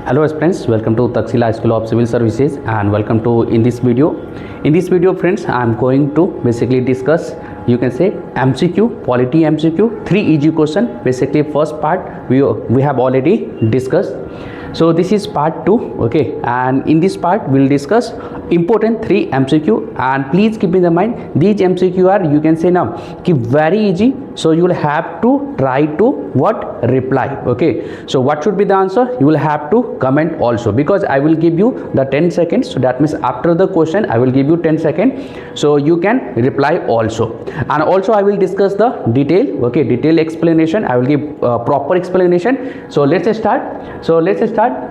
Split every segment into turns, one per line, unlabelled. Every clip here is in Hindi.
Hello friends, welcome to Taxila School of Civil Services and welcome to in this video. In this video friends, I am going to basically discuss, you can say MCQ, polity MCQ, 3 easy question. Basically first part we have already discussed. So this is part 2, okay, and in this part we will discuss important 3 MCQ, and please keep in the mind these MCQ are, you can say now, very easy, so you will have to try to reply, okay. So what should be the answer? You will have to comment also, because I will give you the 10 seconds, so that means after the question I will give you 10 seconds, so you can reply also. And also I will discuss the detail, okay, detail explanation. I will give proper explanation. So let's start.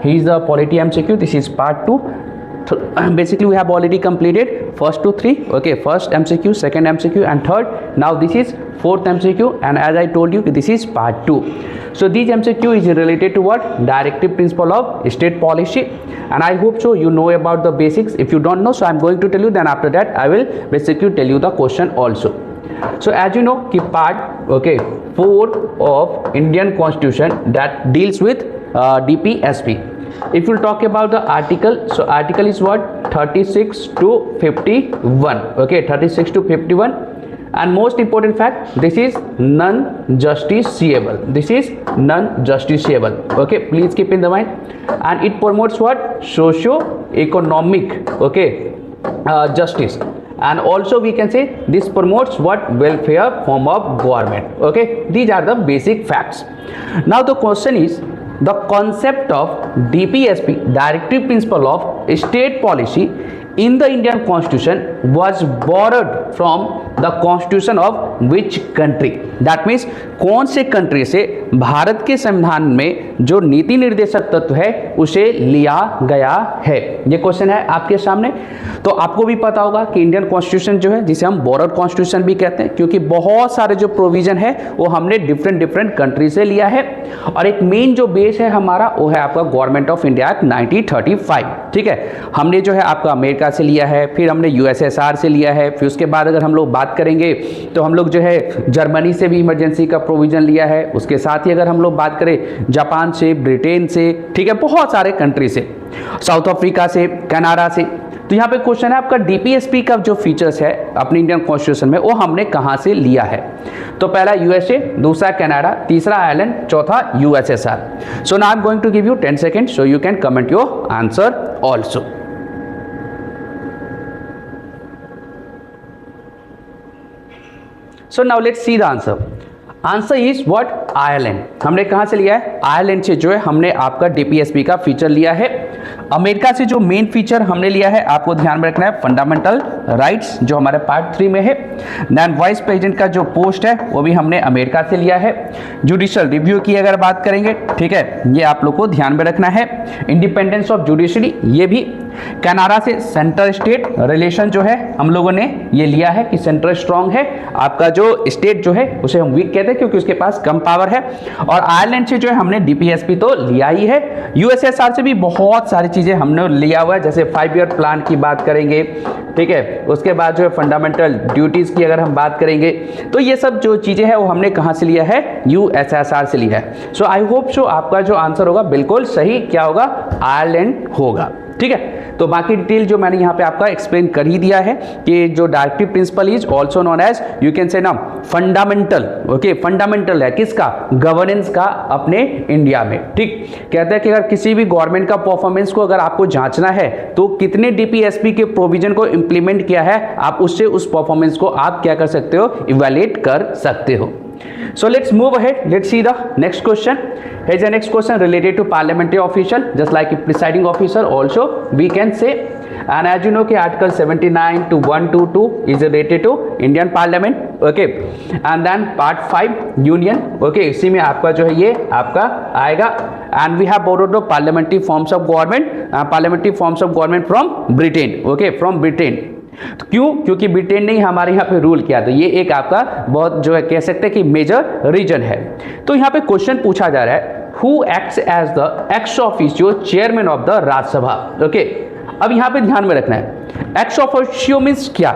Here is the polity MCQ. This is part 2. Basically we have already completed first 2 3, okay, first MCQ, second MCQ and third. Now this is fourth MCQ, and as I told you, this is part 2. So this MCQ is related to what? Directive principle of state policy, and I hope so you know about the basics. If you don't know, so I'm going to tell you, then after that I will basically tell you the question also. So as you know, part, okay, 4 of Indian Constitution that deals with DPSP. If you talk about the article, so article is what? 36 to 51, okay, 36 to 51. And most important fact, this is non-justiciable. This is non-justiciable, okay, please keep in the mind. And it promotes what? Socio-economic, okay, justice. And also we can say this promotes what? Welfare form of government, okay. These are the basic facts. Now the question is, the concept of DPSP, Directive Principle of State Policy, in the Indian Constitution was borrowed from the Constitution of which country? That means कौन से कंट्री से भारत के संविधान में जो नीति निर्देशक तत्व है उसे लिया गया है, ये क्वेश्चन है आपके सामने। तो आपको भी पता होगा कि इंडियन कॉन्स्टिट्यूशन जो है, जिसे हम बॉर्डर कॉन्स्टिट्यूशन भी कहते हैं, क्योंकि बहुत सारे जो प्रोविजन है वो हमने डिफरेंट कंट्री से लिया है, और एक मेन जो बेस है हमारा वो है आपका गवर्नमेंट ऑफ इंडिया एक्ट 1935, ठीक है। हमने जो है आपका अमेरिका से लिया है, फिर हमने यूएसएसआर से लिया है, फिर उसके बाद अगर हम लोग बात करेंगे तो हम लोग जो है जर्मनी से भी इमरजेंसी का प्रोविजन लिया है, उसके साथ ही अगर हम लोग बात करें जापान से, ब्रिटेन से, ठीक है, बहुत सारे कंट्री से, साउथ अफ्रीका से, कनाडा से। तो यहाँ पे क्वेश्चन है आपका डीपीएसपी का जो फीचर्स है अपने इंडियन कॉन्स्टिट्यूशन में वो हमने कहाँ से लिया है? तो पहला यूएसए, दूसरा कनाडा, तीसरा आयरलैंड, चौथा USSR. So now I am going to give you 10 seconds, so you can comment your answer also. So now let's see the answer. Answer is what? Ireland. हमने कहाँ से लिया है? आयरलैंड से जो है हमने आपका डीपीएसपी का फीचर लिया है। अमेरिका से जो मेन फीचर हमने लिया है, आपको ध्यान में रखना है, फंडामेंटल राइट्स, जो हमारे पार्ट 3 में है। देन वाइस प्रेसिडेंट का जो पोस्ट है वो भी हमने अमेरिका से लिया है। जुडिशियल रिव्यू की अगर बात करेंगे, ठीक है, ये आप लोग को ध्यान में रखना है। इंडिपेंडेंस ऑफ जुडिशरी, ये भी कनाडा से सेंट्रल स्टेट रिलेशन जो है हम लोगों ने ये लिया है कि सेंट्रल स्ट्रांग है, आपका जो स्टेट जो है उसे हम वीक कहते हैं क्योंकि उसके पास कम पावर है। और आयरलैंड से जो है हमने डीपीएसपी तो लिया ही है। यूएसएसआर से भी बहुत सारी चीजें हमने लिया हुआ है, जैसे 5 ईयर प्लान की बात करेंगे, ठीक है, उसके बाद जो है फंडामेंटल ड्यूटीज की अगर हम बात करेंगे, तो ये सब जो चीजें हैं वो हमने कहां से लिया है? यूएसएसआर से लिया है। सो आई होप सो आपका जो आंसर होगा बिल्कुल सही क्या होगा? आयरलैंड होगा, ठीक है। तो बाकी डिटेल जो मैंने यहाँ पे आपका एक्सप्लेन कर ही दिया है कि जो directive principle is also known as, you can say ना, फंडामेंटल, ओके, फंडामेंटल है किसका? गवर्नेंस का अपने इंडिया में, ठीक। कहते हैं कि अगर किसी भी गवर्नमेंट का परफॉर्मेंस को अगर आपको जांचना है तो कितने डीपीएसपी के प्रोविजन को इंप्लीमेंट किया है, आप उससे उस परफॉर्मेंस को आप क्या कर सकते हो? इवैल्यूएट कर सकते हो। So let's move ahead. Let's see the next question. Here's the next question related to parliamentary official, just like a presiding officer also we can say. And as you know कि Article 79 to 122 is related to Indian Parliament, okay. And then Part 5 Union, okay. इसी में आपका जो है ये आपका आएगा। And we have borrowed the parliamentary forms of government from Britain, okay, from Britain. तो क्यों? क्योंकि ब्रिटेन ने हमारे यहाँ पे रूल किया, तो ये एक आपका बहुत जो है कह सकते हैं कि मेजर रीजन है। तो यहाँ पे क्वेश्चन पूछा जा रहा है, who acts as the ex officio chairman of the Rajya Sabha, okay. अब यहाँ पे ध्यान में रखना है, एक्स ऑफिशियो मीन्स क्या?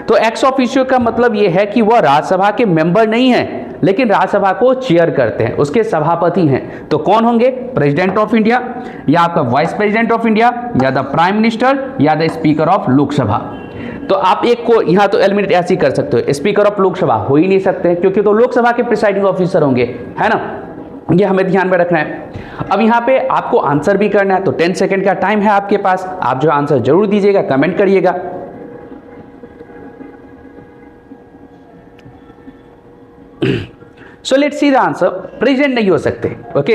तो एक्स ऑफिशियो का मतलब ये है कि वह राज्यसभा के मेंबर नहीं है, लेकिन राज्यसभा को चेयर करते हैं, उसके सभापति हैं। तो कौन होंगे? प्रेसिडेंट ऑफ इंडिया, या आपका वाइस प्रेसिडेंट ऑफ इंडिया, या द प्राइम मिनिस्टर, या द स्पीकर ऑफ लोकसभा। तो आप एक को यहां तो एलिमिनेट ऐसे ही कर सकते हो, स्पीकर ऑफ लोकसभा हो ही नहीं सकते क्योंकि तो लोकसभा के प्रिसाइडिंग ऑफिसर होंगे, है ना। ये हमें ध्यान में रखना है। अब यहाँ पे आपको आंसर भी करना है, तो 10 सेकंड का टाइम है आपके पास, आप जो आंसर जरूर दीजिएगा, कमेंट करिएगा। So let's see the answer. President नहीं हो सकते, okay.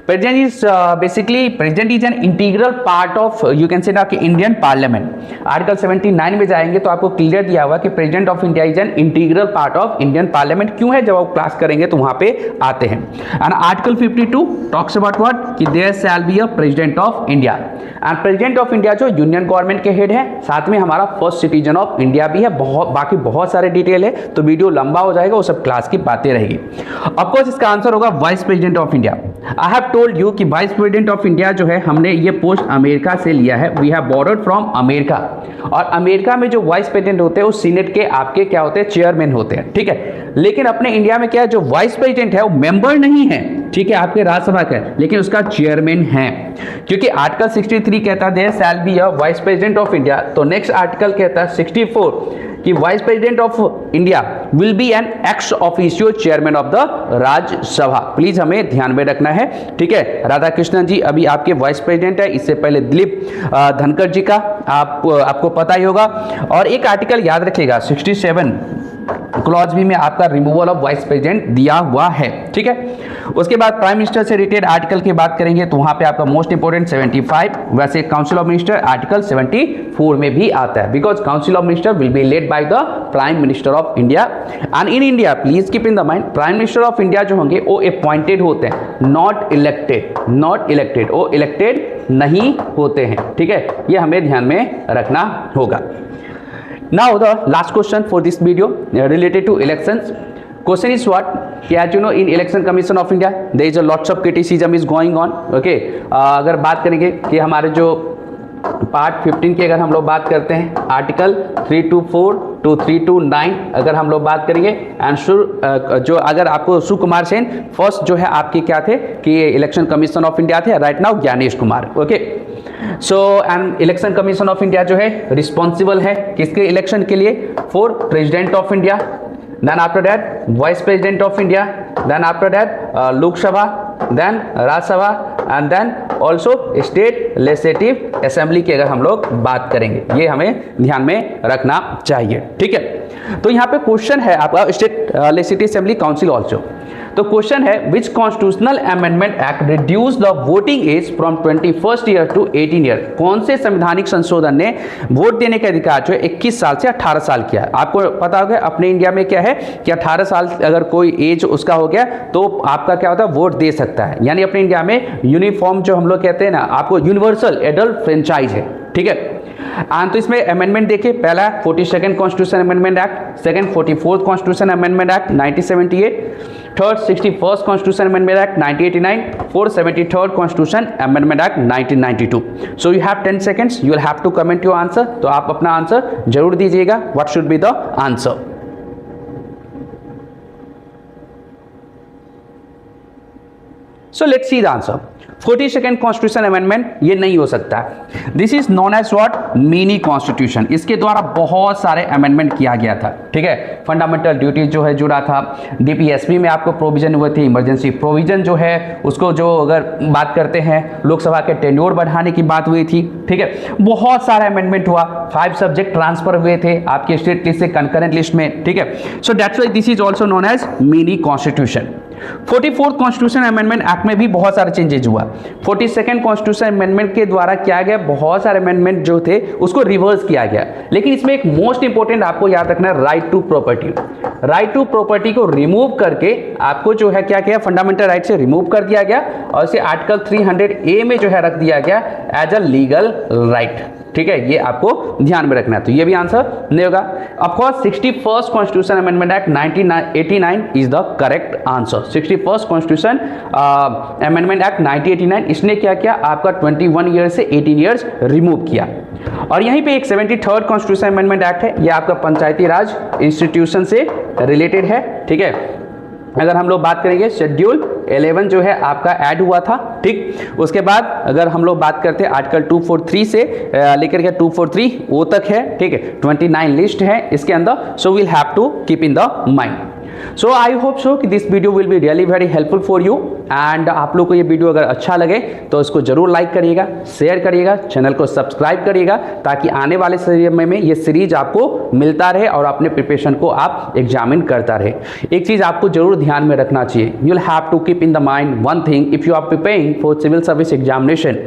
President is basically president is an integral part of you can say ना कि इंडियन पार्लियामेंट। आर्टिकल 79 में जाएंगे तो आपको क्लियर दिया हुआ कि president of India is an integral part of Indian parliament. क्यों है? जब आप क्लास करेंगे तो वहां पे आते हैं। And article 52 talks about what कि there shall be a president of India. And president of India जो यूनियन गवर्नमेंट के हेड है, साथ में हमारा फर्स्ट सिटीजन ऑफ इंडिया भी है। बाकी बहुत सारे डिटेल है, तो वीडियो लंबा हो जाएगा, वो सब क्लास की बातें रहेगी। ऑफकोर्स इसका आंसर होगा vice president of India. I have told you कि वाइस प्रेसिडेंट ऑफ इंडिया जो है हमने ये पोस्ट अमेरिका से लिया है, we have borrowed from America. और अमेरिका में जो वाइस प्रेसिडेंट होते हैं वो सीनेट के आपके क्या होते हैं? चेयरमैन होते हैं, ठीक है। लेकिन अपने इंडिया में क्या है, जो वाइस प्रेसिडेंट है वो मेंबर नहीं है, ठीक है, आपके राज्यसभा का, लेकिन उसका चेयरमैन है। क्योंकि आर्टिकल 63 कहता है there shall be a vice president of India, तो नेक्स्ट आर्टिकल कहता है 64 कि vice president of India will be an ex officio chairman of the Rajya Sabha. Please हमें ध्यान में रखना है, ठीक है। राधाकृष्णन जी अभी आपके वाइस प्रेसिडेंट है, इससे पहले दिलीप धनखड़ जी का आपको पता ही होगा। और एक आर्टिकल याद रखिएगा 67 क्लॉज बी में आपका रिमूवल ऑफ वाइस प्रेसिडेंट दिया हुआ है, ठीक है। उसके बाद प्राइम मिनिस्टर से रिलेटेड आर्टिकल की बात करेंगे तो वहां पे आपका मोस्ट इंपोर्टेंट 75, वैसे काउंसिल ऑफ मिनिस्टर आर्टिकल 74 में भी आता है, because council of minister will be led by the prime minister of India. And in India please keep in the mind, prime minister of India जो होंगे वो अपॉइंटेड होते हैं, नॉट इलेक्टेड, वो इलेक्टेड नहीं होते हैं, ठीक है। ये हमें ध्यान में रखना होगा। Now the last question for this video related to elections. Question is what? As you know, in Election Commission of India, there is a lots of criticism is going on. Okay, अगर बात करेंगे कि हमारे जो पार्ट 15 की अगर हम लोग बात करते हैं, आर्टिकल 324 टू 329 अगर हम लोग बात करेंगे, एंड जो अगर आपको सुकुमार सेन फर्स्ट जो है आपके क्या थे कि इलेक्शन कमीशन ऑफ इंडिया थे, right now Gyanesh Kumar, okay. So and election commission of India जो है रिस्पॉन्सिबल है किसके इलेक्शन के लिए? For president of India, then after that vice president of India, then after that Lok Sabha, then Rajya Sabha, and then also state legislative assembly की अगर हम लोग बात करेंगे, ये हमें ध्यान में रखना चाहिए, ठीक है। तो यहाँ पे क्वेश्चन है आपका state legislative assembly council also. तो क्वेश्चन है which constitutional amendment act reduce the voting age from 21 year to 18 year. कौन से संवैधानिक संशोधन ने वोट देने का अधिकार जो है 21 साल से 18 साल किया है? आपको पता होगा अपने इंडिया में क्या है कि 18 साल अगर कोई एज उसका हो गया तो आपका क्या होता है, वोट दे सकता है। यानी अपने इंडिया में यूनिफॉर्म जो हम लोग कहते हैं ना, आपको यूनिवर्सल एडल्ट फ्रेंचाइज है, ठीक है। तो इसमें अमेंडमेंट देखिए, पहला 42nd constitution amendment act, second 44th constitution amendment act 1978, third 61st constitution amendment act 1989, fourth 73rd constitution amendment act 1992। So you have 10 seconds, you will have to comment your answer. तो आप अपना आंसर जरूर दीजिएगा, what should be the answer. So let's see the answer. 42nd constitution amendment ये नहीं हो सकता। This is known as what? Mini constitution. इसके द्वारा बहुत सारे अमेंडमेंट किया गया था, ठीक है। फंडामेंटल ड्यूटी जो है जुड़ा था, डीपीएसपी में आपको प्रोविजन हुए थे, इमरजेंसी प्रोविजन जो है उसको जो अगर बात करते हैं, लोकसभा के टेन्योर बढ़ाने की बात हुई थी, ठीक है। बहुत सारे अमेंडमेंट हुआ, 5 सब्जेक्ट ट्रांसफर हुए थे आपके स्टेट लिस्ट से कंकरेंट लिस्ट में, ठीक है। So that's why this is also known as mini constitution. 44th constitution amendment act में भी बहुत सारे चेंजेज हुआ। 42nd कॉन्स्टिट्यूशन अमेंडमेंट के द्वारा किया गया बहुत सारे अमेंडमेंट जो थे उसको रिवर्स किया गया। लेकिन इसमें एक मोस्ट इंपोर्टेंट आपको याद रखना है, right to property. Right to property को रिमूव करके आपको जो है क्या किया, फंडामेंटल राइट से रिमूव कर दिया गया और इसे आर्टिकल 300A में जो है रख दिया गया एज अ लीगल राइट, ठीक है। ये आपको ध्यान में रखना है, तो ये भी आंसर नहीं होगा। Of course 61st constitution amendment act 1989 is the correct answer. 61st constitution amendment act 1989 इसने क्या किया, आपका 21 ईयर से 18 ईयर्स रिमूव किया। और यहीं पे एक 73rd कॉन्स्टिट्यूशन अमेंडमेंट एक्ट है, ये आपका पंचायती राज इंस्टीट्यूशन से रिलेटेड है, ठीक है। अगर हम लोग बात करेंगे शेड्यूल 11 जो है आपका ऐड हुआ था, ठीक। उसके बाद अगर हम लोग बात करते हैं आर्टिकल 243 से लेकर के 243 वो तक है, ठीक है। 29 लिस्ट है इसके अंदर, so will have to keep in the mind. So I hope so कि this video will be really very helpful for you and आप लोग को ये वीडियो अगर अच्छा लगे तो इसको जरूर लाइक करिएगा, शेयर करिएगा, चैनल को सब्सक्राइब करिएगा, ताकि आने वाले समय में ये सीरीज आपको मिलता रहे और अपने प्रिपरेशन को आप एग्जामिन करता रहे। एक चीज आपको जरूर ध्यान में रखना चाहिए, you will have to keep in the mind one thing, if you are preparing for civil service examination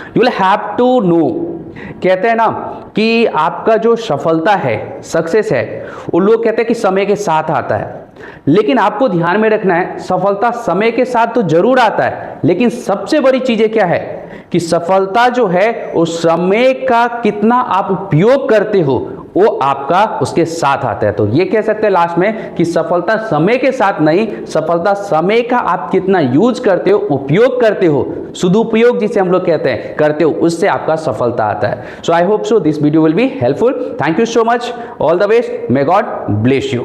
you will have to know, कहते हैं ना कि आपका जो सफलता है, सक्सेस है, वो लोग कहते हैं कि समय के साथ आता है, लेकिन आपको ध्यान में रखना है सफलता समय के साथ तो जरूर आता है, लेकिन सबसे बड़ी चीजें क्या है कि सफलता जो है उस समय का कितना आप उपयोग करते हो वो आपका उसके साथ आता है। तो ये कह सकते हैं लास्ट में कि सफलता समय के साथ नहीं, सफलता समय का आप कितना यूज करते हो, उपयोग करते हो, सदुपयोग जिसे हम लोग कहते हैं करते हो, उससे आपका सफलता आता है। So I hope so this video will be helpful. Thank you so much, all the best, may God bless you.